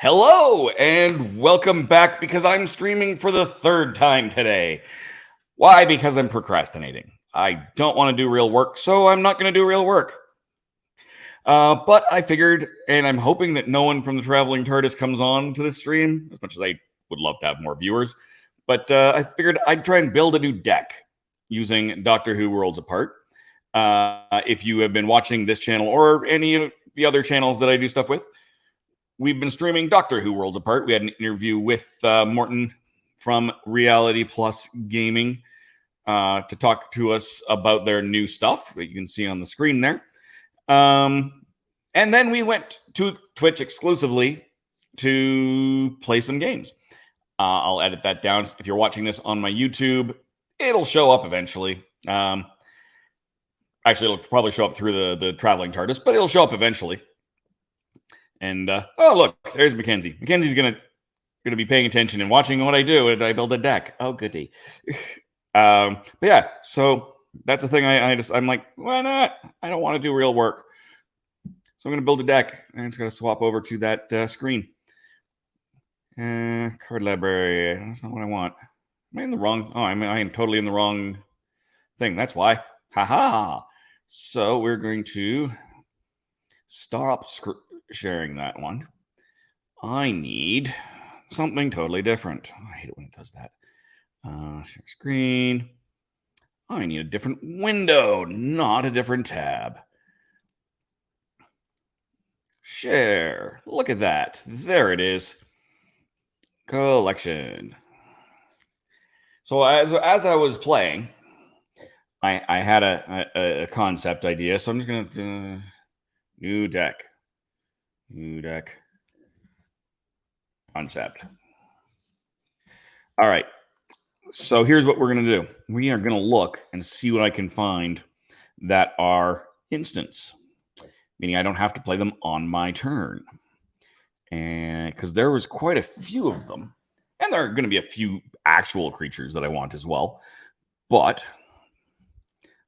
Hello and welcome back because I'm streaming for the third time today. Why? Because I'm procrastinating. I don't want to do real work, so I'm not going to do real work. But I figured, and I'm hoping that no one from the Traveling TARDIS comes on to this stream, as much as I would love to have more viewers. But I figured I'd try and build a new deck using Doctor Who Worlds Apart. If you have been watching this channel or any of the other channels that I do stuff with, we've been streaming Doctor Who Worlds Apart. We had an interview with Morten from Reality Plus Gaming to talk to us about their new stuff that you can see on the screen there. And then we went to Twitch exclusively to play some games. I'll edit that down. If you're watching this on my YouTube, it'll show up eventually. Actually, it'll probably show up through the Traveling TARDIS, but it'll show up eventually. And oh, look, there's Mackenzie. Mackenzie's gonna be paying attention and watching what I do, and I build a deck. Oh, goody. But yeah, so that's the thing. I'm like, why not? I don't want to do real work, so I'm gonna build a deck, and it's gonna swap over to that screen. Card library. That's not what I want. Am I in the wrong? Oh, I am totally in the wrong thing. That's why. Haha. So we're going to stop sharing that one. I need something totally different. I hate it when it does that. Share screen. I need a different window, not a different tab. Share. Look at that. There it is. Collection. So as I was playing, I had a concept idea. So I'm just going to new deck. New deck. Concept. All right. So here's what we're going to do. We are going to look and see what I can find that are instants, meaning I don't have to play them on my turn. And because there was quite a few of them, and there are going to be a few actual creatures that I want as well. But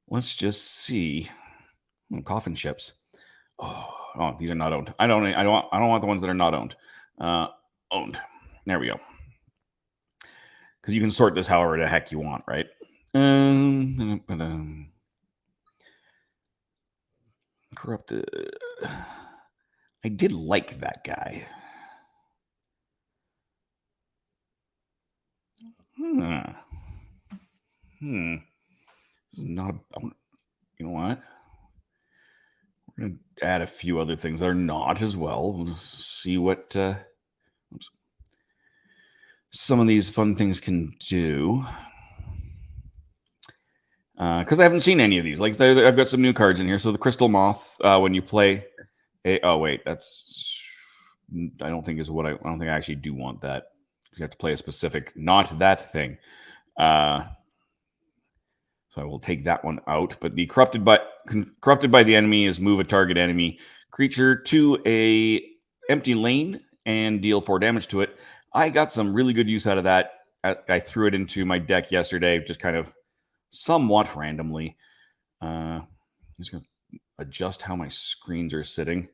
let's just see. Coffin ships. Oh, these are not owned. I don't want the ones that are not owned. Owned. There we go. Because you can sort this however the heck you want, right? Corrupted. I did like that guy. This is not. You know what? We're going to add a few other things that are not as well. We'll just see what some of these fun things can do. Because I haven't seen any of these. Like I've got some new cards in here. So the Crystal Moth, when you play oh wait, that's I don't think I actually do want that. Because you have to play a specific, not that thing. So I will take that one out. But the corrupted by the enemy is move a target enemy creature to a empty lane and deal 4 damage to it. I got some really good use out of that. I threw it into my deck yesterday, just kind of somewhat randomly. I'm just going to adjust how my screens are sitting.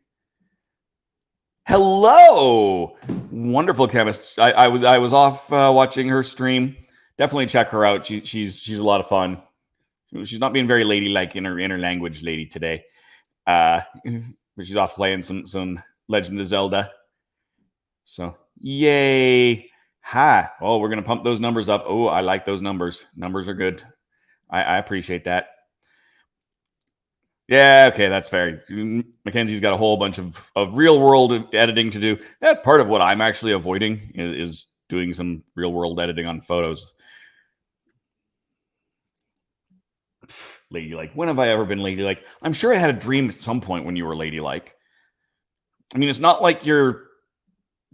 Hello, wonderful chemist. I was off watching her stream. Definitely check her out. She's a lot of fun. She's not being very ladylike in her language lady today. But she's off playing some Legend of Zelda. So, yay. Ha. Oh, we're going to pump those numbers up. Oh, I like those numbers. Numbers are good. I appreciate that. Yeah, okay, that's fair. Mackenzie's got a whole bunch of real world editing to do. That's part of what I'm actually avoiding is doing some real world editing on photos. Ladylike. When have I ever been ladylike? I'm sure I had a dream at some point when you were ladylike. I mean, it's not like you're,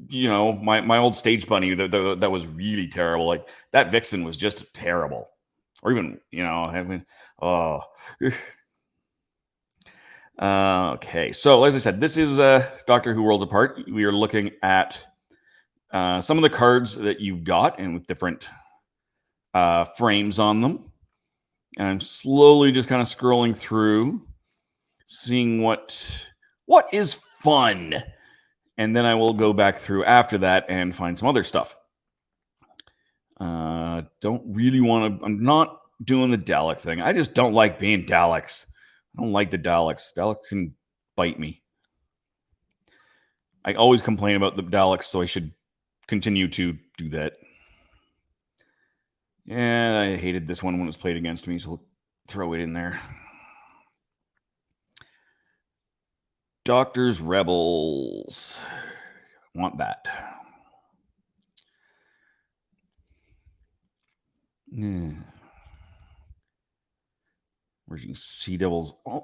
my old stage bunny that was really terrible. Like that Vixen was just terrible. Or even, okay. So as I said, this is Doctor Who Worlds Apart. We are looking at some of the cards that you've got and with different frames on them. And I'm slowly just kind of scrolling through, seeing what is fun. And then I will go back through after that and find some other stuff. Don't really want to... I'm not doing the Dalek thing. I just don't like being Daleks. I don't like the Daleks. Daleks can bite me. I always complain about the Daleks, so I should continue to do that. Yeah, I hated this one when it was played against me, so we'll throw it in there. Doctor's Rebels. Want that. Yeah. Merging Sea Devils. I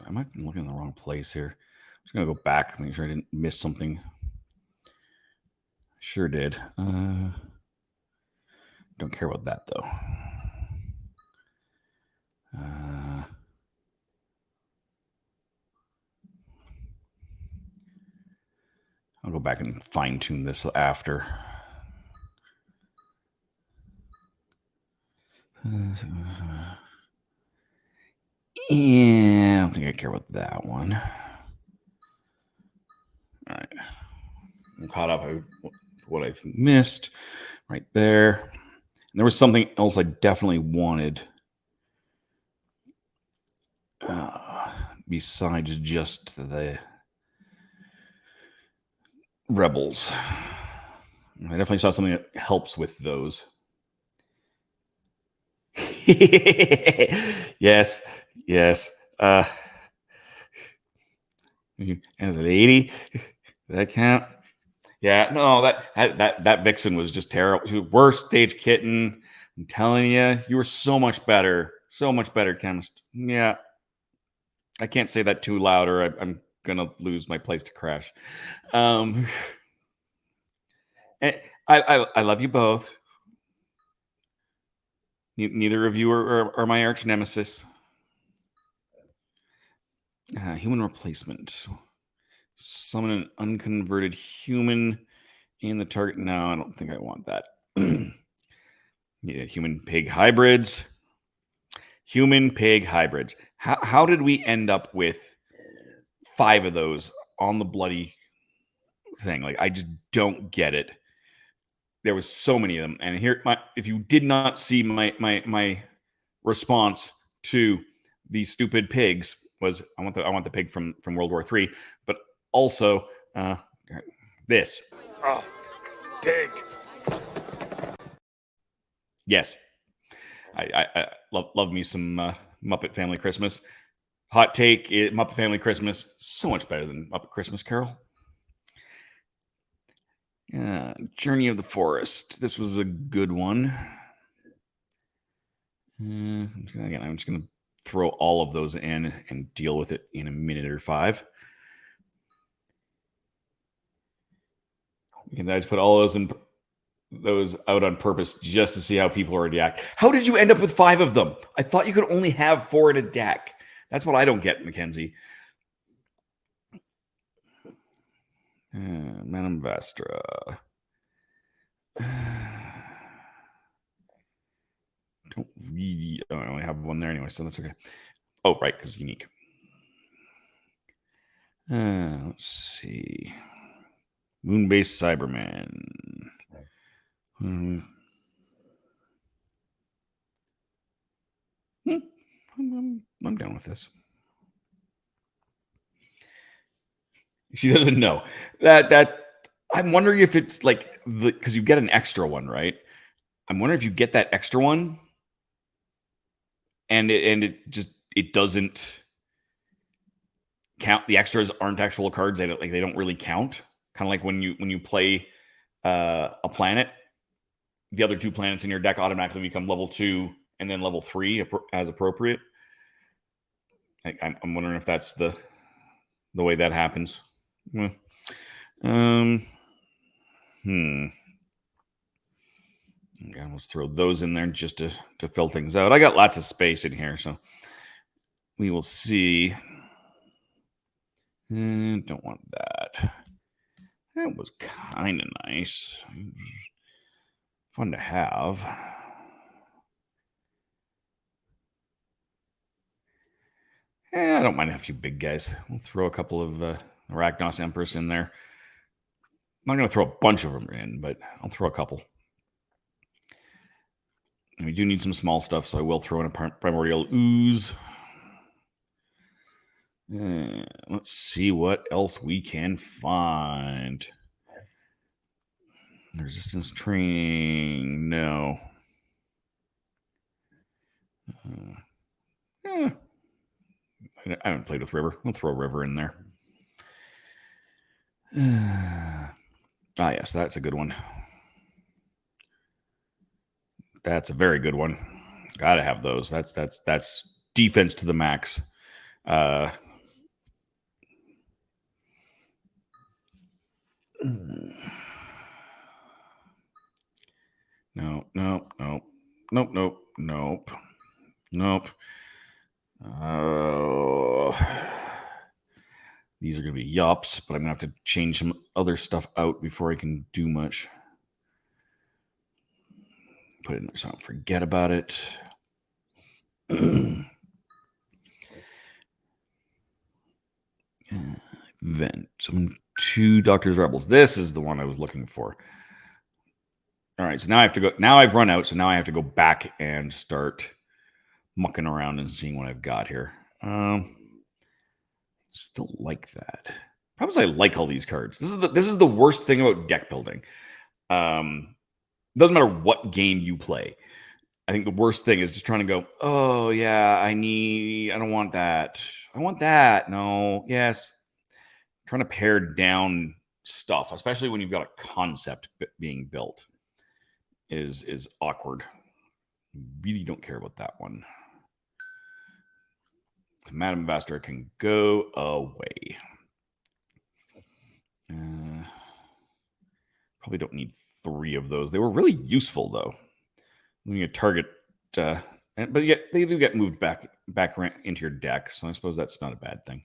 might be looking in the wrong place here. I'm just gonna go back, make sure I didn't miss something. Sure did. Don't care about that though. I'll go back and fine tune this after. Yeah, I don't think I care about that one. All right. I'm caught up with what I've missed right there. And there was something else I definitely wanted besides just the Rebels. I definitely saw something that helps with those. Yes. And is it 80? Does that count? Yeah, no, that Vixen was just terrible. She was worst stage kitten. I'm telling you, you were so much better, chemist. Yeah, I can't say that too loud, or I'm gonna lose my place to crash. And I love you both. Neither of you are my arch nemesis. Human replacement. Summon an unconverted human in the target. No, I don't think I want that. Yeah, human pig hybrids. How did we end up with 5 of those on the bloody thing? Like, I just don't get it. There was so many of them, and here, if you did not see my response to these stupid pigs, was I want the pig from World War III, but also this. Oh, pig. Yes, I love me some Muppet Family Christmas. Hot take: Muppet Family Christmas so much better than Muppet Christmas Carol. Journey of the Forest. This was a good one. I'm just going to throw all of those in and deal with it in a minute or 5. You can just put all those out on purpose just to see how people are react. How did you end up with 5 of them? I thought you could only have 4 in a deck. That's what I don't get, Mackenzie. Madame Vastra. Don't really... I only have one there anyway, so that's okay. Oh, right, because it's unique. Let's see. Moon-based Cyberman. I'm down with this. She doesn't know that. I'm wondering if it's like because you get an extra one, right? I'm wondering if you get that extra one, and it doesn't count. The extras aren't actual cards. They don't really count. Kind of like when you play a planet, the other 2 planets in your deck automatically become level 2 and then level 3 as appropriate. I'm wondering if that's the way that happens. Okay, let's throw those in there just to fill things out. I got lots of space in here, so we will see. Don't want that. That was kind of nice. Fun to have. I don't mind a few big guys. We'll throw a couple of Arachnos Empress in there. I'm not going to throw a bunch of them in, but I'll throw a couple. And we do need some small stuff, so I will throw in a Primordial Ooze. Let's see what else we can find. Resistance training, no. I haven't played with River. I'll throw River in there. Yes, that's a good one. That's a very good one. Gotta have those. That's defense to the max. Nope. These are going to be yups, but I'm going to have to change some other stuff out before I can do much. Put it in there so I don't forget about it. Then some 2 Doctor's Rebels. This is the one I was looking for. All right, so now I have to go. Now I've run out, so now I have to go back and start mucking around and seeing what I've got here. Still like that. Problem is, I like all these cards. This is the worst thing about deck building. Doesn't matter what game you play. I think the worst thing is just trying to go, oh yeah, I don't want that. I want that. No, yes. Trying to pare down stuff, especially when you've got a concept being built, is awkward. Really don't care about that one. So Madam Vaster can go away. Probably don't need 3 of those. They were really useful, though. When you target, but yet they do get moved back into your deck, so I suppose that's not a bad thing.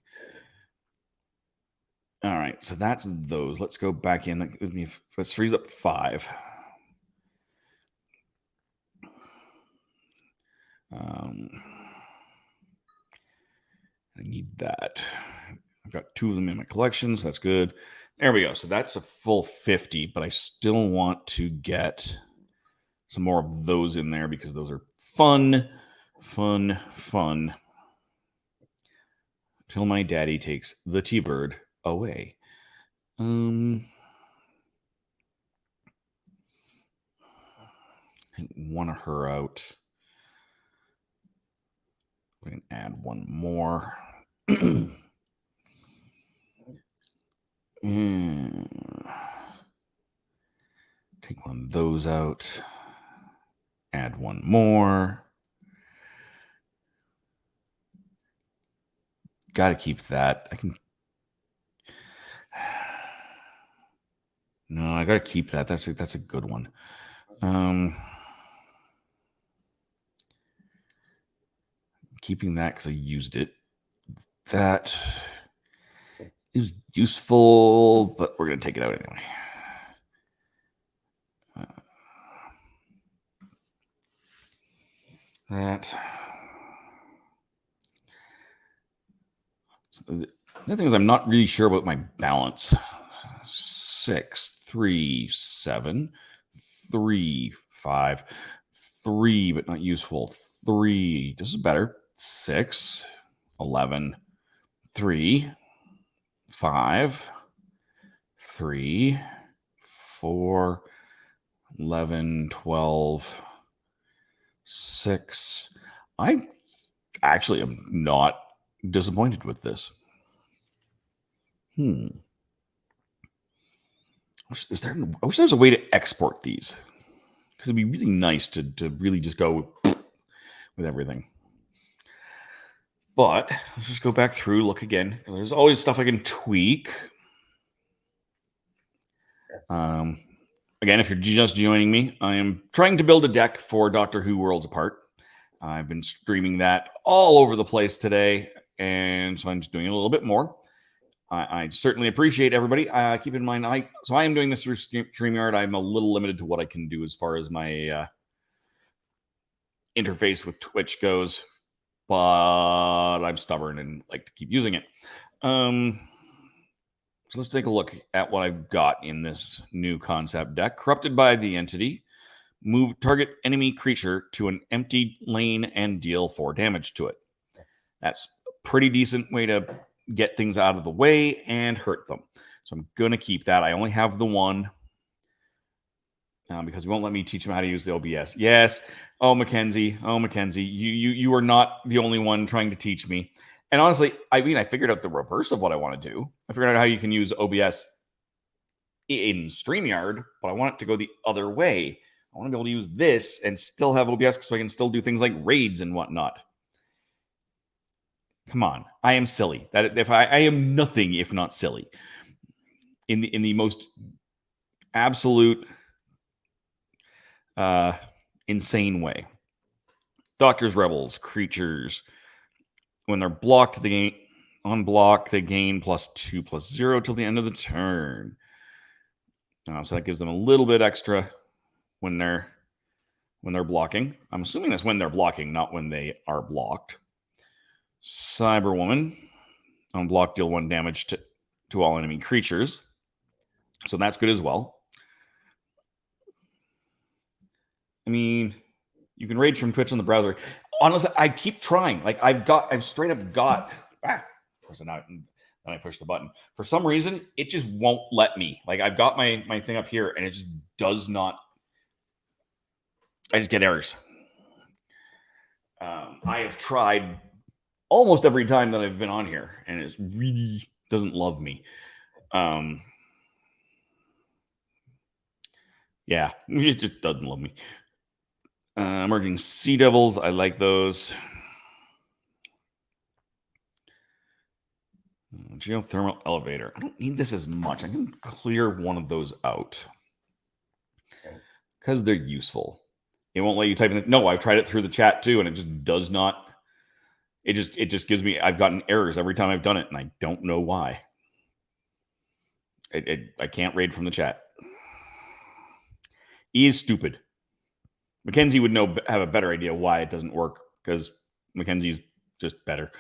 All right, so that's those. Let's go back in. Let's freeze up 5. I need that. I've got 2 of them in my collection, so that's good. There we go. So that's a full 50, but I still want to get some more of those in there because those are fun. Till my daddy takes the T-Bird away. Take one of her out. We can add one more. Take one of those out. Add one more. Got to keep that. No, I got to keep that. That's a good one. Keeping that because I used it. That is useful, but we're going to take it out anyway. That. So the other thing is I'm not really sure about my balance. 6, 3, 7, 3, 5, 3, but not useful. 3. This is better. 6, 11, 3, 5, 3, 4, 11, 12, 6. I actually am not disappointed with this. I wish there was a way to export these, because it'd be really nice to really just go with everything. But let's just go back through, look again. There's always stuff I can tweak. Again, if you're just joining me, I am trying to build a deck for Doctor Who Worlds Apart. I've been streaming that all over the place today, and so I'm just doing a little bit more. I certainly appreciate everybody. Keep in mind, I am doing this through StreamYard. I'm a little limited to what I can do as far as my interface with Twitch goes, but I'm stubborn and like to keep using it. So let's take a look at what I've got in this new concept deck. Corrupted by the entity. Move target enemy creature to an empty lane and deal 4 damage to it. That's a pretty decent way to get things out of the way and hurt them. So I'm going to keep that. I only have the one because he won't let me teach him how to use the OBS. Yes. Oh, Mackenzie. You are not the only one trying to teach me. And honestly, I mean, I figured out the reverse of what I want to do. I figured out how you can use OBS in StreamYard, but I want it to go the other way. I want to be able to use this and still have OBS so I can still do things like raids and whatnot. Come on, I am silly. That if I am nothing if not silly. In the most absolute insane way. Doctors, rebels, creatures. When they're blocked, they gain unblock. They gain +2/+0 till the end of the turn. So that gives them a little bit extra when they're blocking. I'm assuming that's when they're blocking, not when they are blocked. Cyberwoman. Unblock, deal 1 damage to all enemy creatures. So that's good as well. I mean, you can raid from Twitch on the browser. Honestly, I keep trying. Like I've straight up got. Of course, then I push the button. For some reason, it just won't let me. Like I've got my thing up here, and it just does not. I just get errors. I have tried almost every time that I've been on here, and it really doesn't love me. Yeah, it just doesn't love me. Emerging Sea Devils, I like those. Geothermal Elevator. I don't need this as much. I can clear one of those out because they're useful. It won't let you type in. No, I've tried it through the chat too, and it just does not. It just gives me. I've gotten errors every time I've done it, and I don't know why. I can't raid from the chat. E is stupid. Mackenzie would have a better idea why it doesn't work because Mackenzie's just better.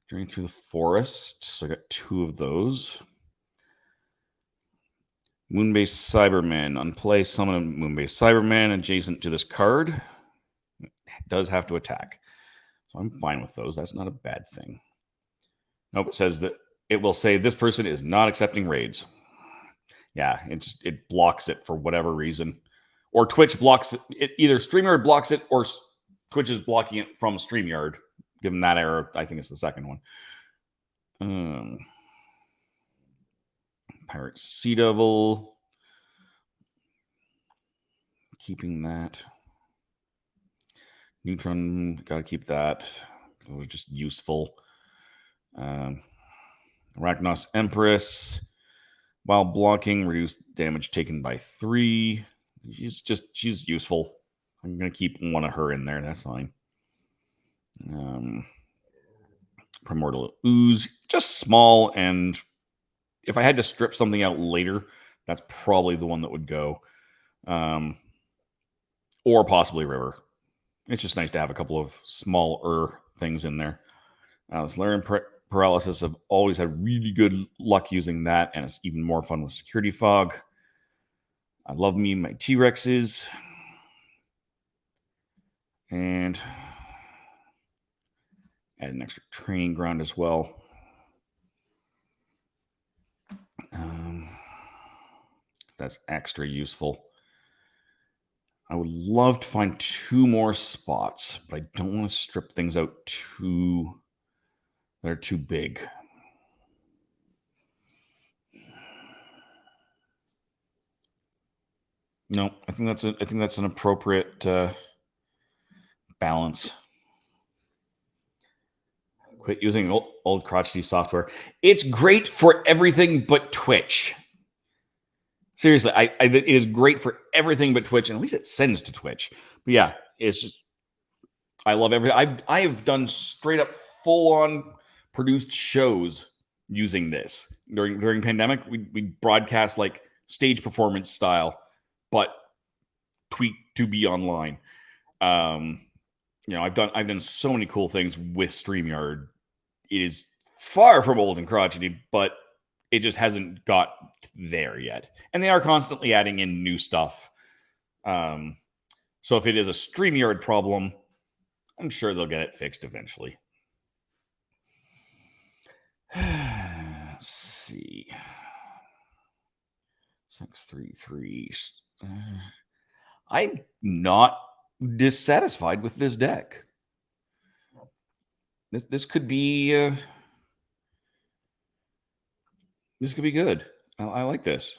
Journey through the forest. So I got 2 of those. Moonbase Cyberman. Unplay, summon a Moonbase Cyberman adjacent to this card. It does have to attack. So I'm fine with those. That's not a bad thing. Nope, it says that it will say this person is not accepting raids. Yeah, it blocks it for whatever reason. Or Twitch blocks it. Either StreamYard blocks it or Twitch is blocking it from StreamYard. Given that error, I think it's the second one. Pirate Sea Devil. Keeping that. Neutron, got to keep that. It was just useful. Arachnos Empress. While blocking, reduce damage taken by 3. She's useful. I'm going to keep one of her in there. That's fine. Primordial Ooze, just small, and if I had to strip something out later, that's probably the one that would go. Or possibly River. It's just nice to have a couple of smaller things in there. Solarian Paralysis, I've always had really good luck using that, and it's even more fun with Security Fog. I love me my T-Rexes. And add an extra training ground as well. That's extra useful. I would love to find 2 more spots, but I don't want to strip things out that are too big. No, I think that's an appropriate balance. Quit using old crotchety software. It's great for everything but Twitch. Seriously, it is great for everything but Twitch, and at least it sends to Twitch. But yeah, it's just I love everything. I have done straight up full on produced shows using this during pandemic. We broadcast like stage performance style, but tweaked to be online. I've done so many cool things with StreamYard. It is far from old and crotchety, but it just hasn't got there yet. And they are constantly adding in new stuff. So if it is a StreamYard problem, I'm sure they'll get it fixed eventually. Let's see. 633. I'm not dissatisfied with this deck. This could be good. I like this.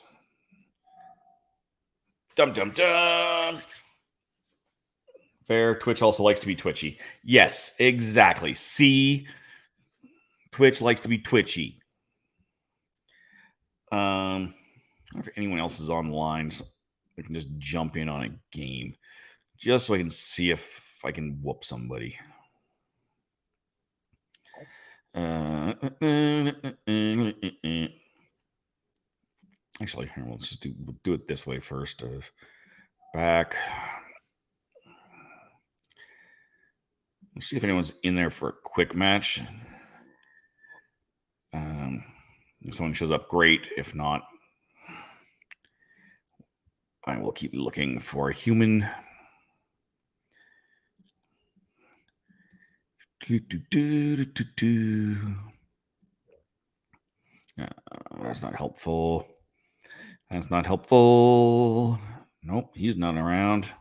Dum dum dum. Fair. Twitch also likes to be twitchy. Yes, exactly. See, Twitch likes to be twitchy. I don't know if anyone else is online. So I can just jump in on a game, just so I can see if I can whoop somebody. Actually, here, let's just do it this way first. Back. Let's see if anyone's in there for a quick match. If someone shows up, great. If not, I will keep looking for a human. That's not helpful. That's not helpful. Nope, he's not around.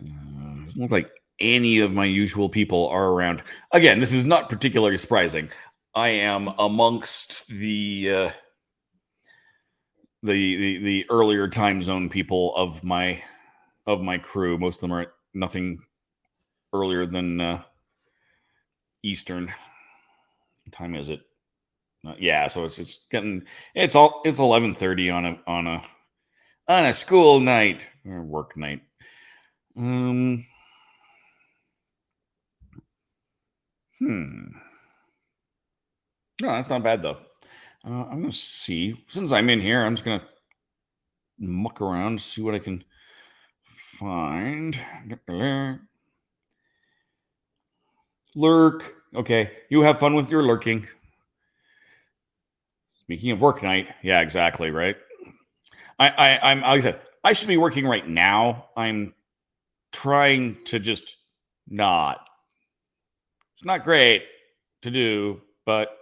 Doesn't look like any of my usual people are around. Again, this is not particularly surprising. I am amongst the earlier time zone people of my crew. Most of them are nothing earlier than Eastern. What time is it? Yeah, so it's 11:30 on a school night or work night. No, that's not bad though. I'm gonna see. Since I'm in here, I'm just gonna muck around, see what I can find. Lurk. Okay, you have fun with your lurking. Speaking of work night, yeah, exactly, right? I'm like I said, I should be working right now. I'm trying to just not. It's not great to do, but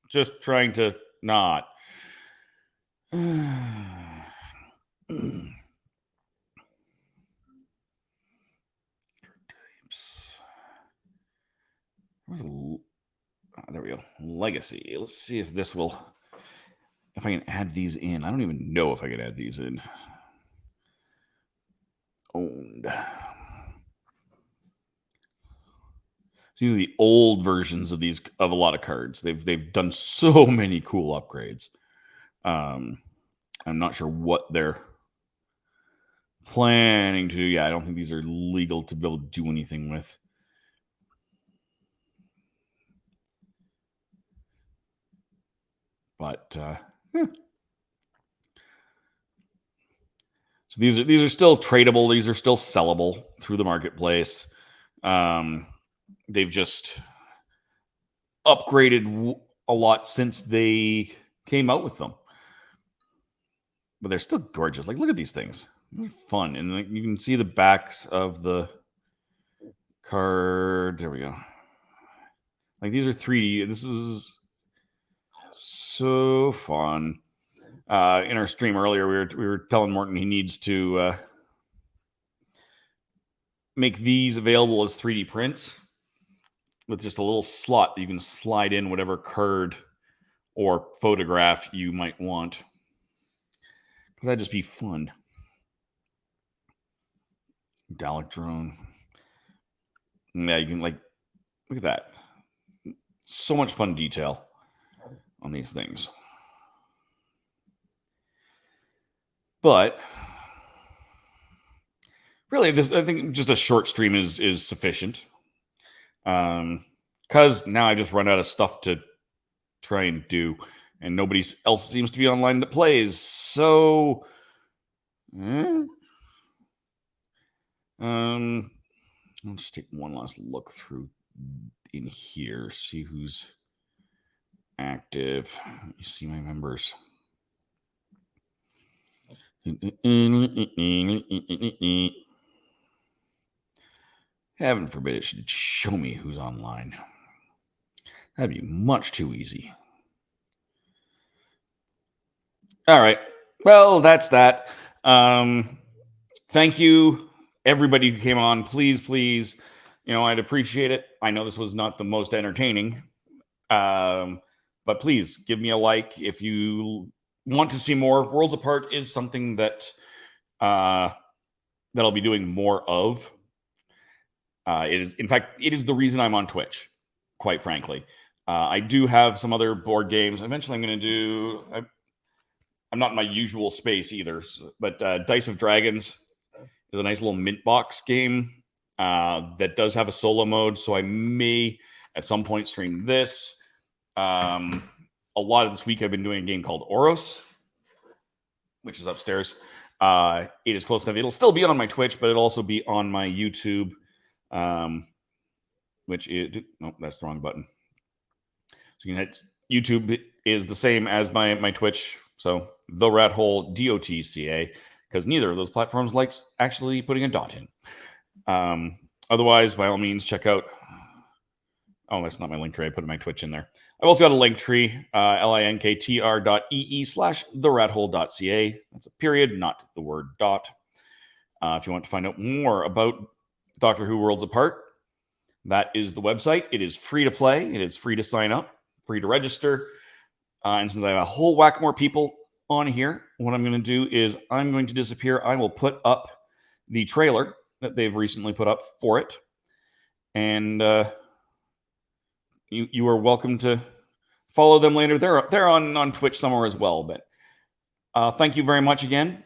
just trying to not. There we go. Legacy. Let's see if this will. If I can add these in. I don't even know if I can add these in. Owned. These are the old versions of a lot of cards. They've done so many cool upgrades. I'm not sure what they're planning to do. Yeah, I don't think these are legal to be able to do anything with. But so these are still tradable. These are still sellable through the marketplace. They've just upgraded a lot since they came out with them, but they're still gorgeous. Like, look at these things; they're fun, and like, you can see the backs of the card. There we go. Like, these are 3D. This is so fun. In our stream earlier, we were telling Morten he needs to make these available as 3D prints with just a little slot that you can slide in whatever card or photograph you might want. Because that'd just be fun. Dalek drone. Yeah, you can, like, look at that. So much fun detail on these things. But really, I think just a short stream is sufficient. Because now I just run out of stuff to try and do, and nobody else seems to be online that plays. So, I'll just take one last look through in here, see who's active. Let me see my members. Heaven forbid it should show me who's online. That'd be much too easy. All right. Well, that's that. Thank you, everybody who came on. Please, I'd appreciate it. I know this was not the most entertaining, but please give me a like if you want to see more. Worlds Apart is something that I'll be doing more of. It is the reason I'm on Twitch, quite frankly. I do have some other board games. Eventually, I'm going to do. I'm not in my usual space either, but Dice of Dragons is a nice little mint box game that does have a solo mode. So I may at some point stream this. A lot of this week I've been doing a game called Oros, which is upstairs. It is close enough. It'll still be on my Twitch, but it'll also be on my YouTube, which is, no, that's the wrong button. So you can hit YouTube is the same as my Twitch. So the rat hole DOTCA, because neither of those platforms likes actually putting a dot in. Otherwise, by all means, check out. Oh, that's not my link tree. I put my Twitch in there. I've also got a link tree, linktr.ee/therathole.ca. That's a period, not the word dot. If you want to find out more about Doctor Who Worlds Apart, that is the website. It is free to play. It is free to sign up, free to register. And since I have a whole whack more people on here, what I'm going to do is I'm going to disappear. I will put up the trailer that they've recently put up for it. And you are welcome to follow them later. They're on Twitch somewhere as well. But thank you very much again.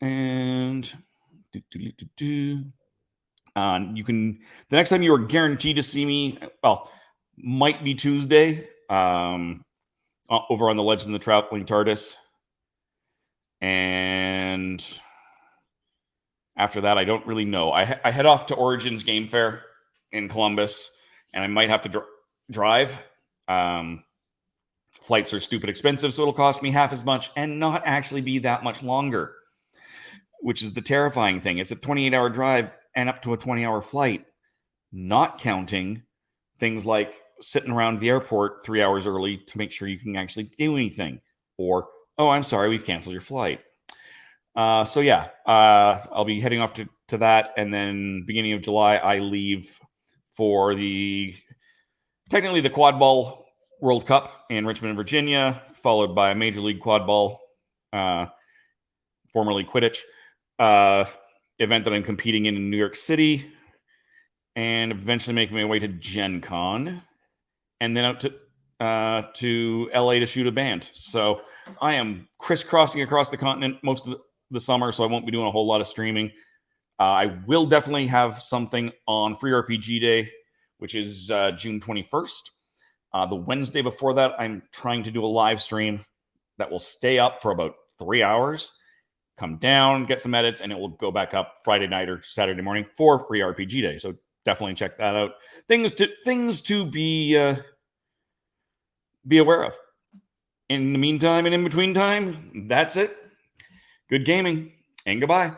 And you can, the next time you are guaranteed to see me, well, might be Tuesday, over on the Legend of the Traveling TARDIS. And after that, I don't really know. I head off to Origins Game Fair in Columbus, and I might have to drive. Flights are stupid expensive, so it'll cost me half as much and not actually be that much longer, which is the terrifying thing. It's a 28-hour drive and up to a 20-hour flight, not counting things like sitting around the airport 3 hours early to make sure you can actually do anything. Or, oh, I'm sorry, we've canceled your flight. So yeah, I'll be heading off to that. And then beginning of July, I leave for technically the Quad Ball World Cup in Richmond, Virginia, followed by a Major League Quad Ball, formerly Quidditch, event that I'm competing in New York City, and eventually making my way to Gen Con, and then out to LA to shoot a band. So I am crisscrossing across the continent most of the summer, so I won't be doing a whole lot of streaming. I will definitely have something on Free RPG Day, which is June 21st. The Wednesday before that, I'm trying to do a live stream that will stay up for about 3 hours, come down, get some edits, and it will go back up Friday night or Saturday morning for Free RPG Day. So definitely check that out. Things to be aware of. In the meantime and in between time, that's it. Good gaming and goodbye.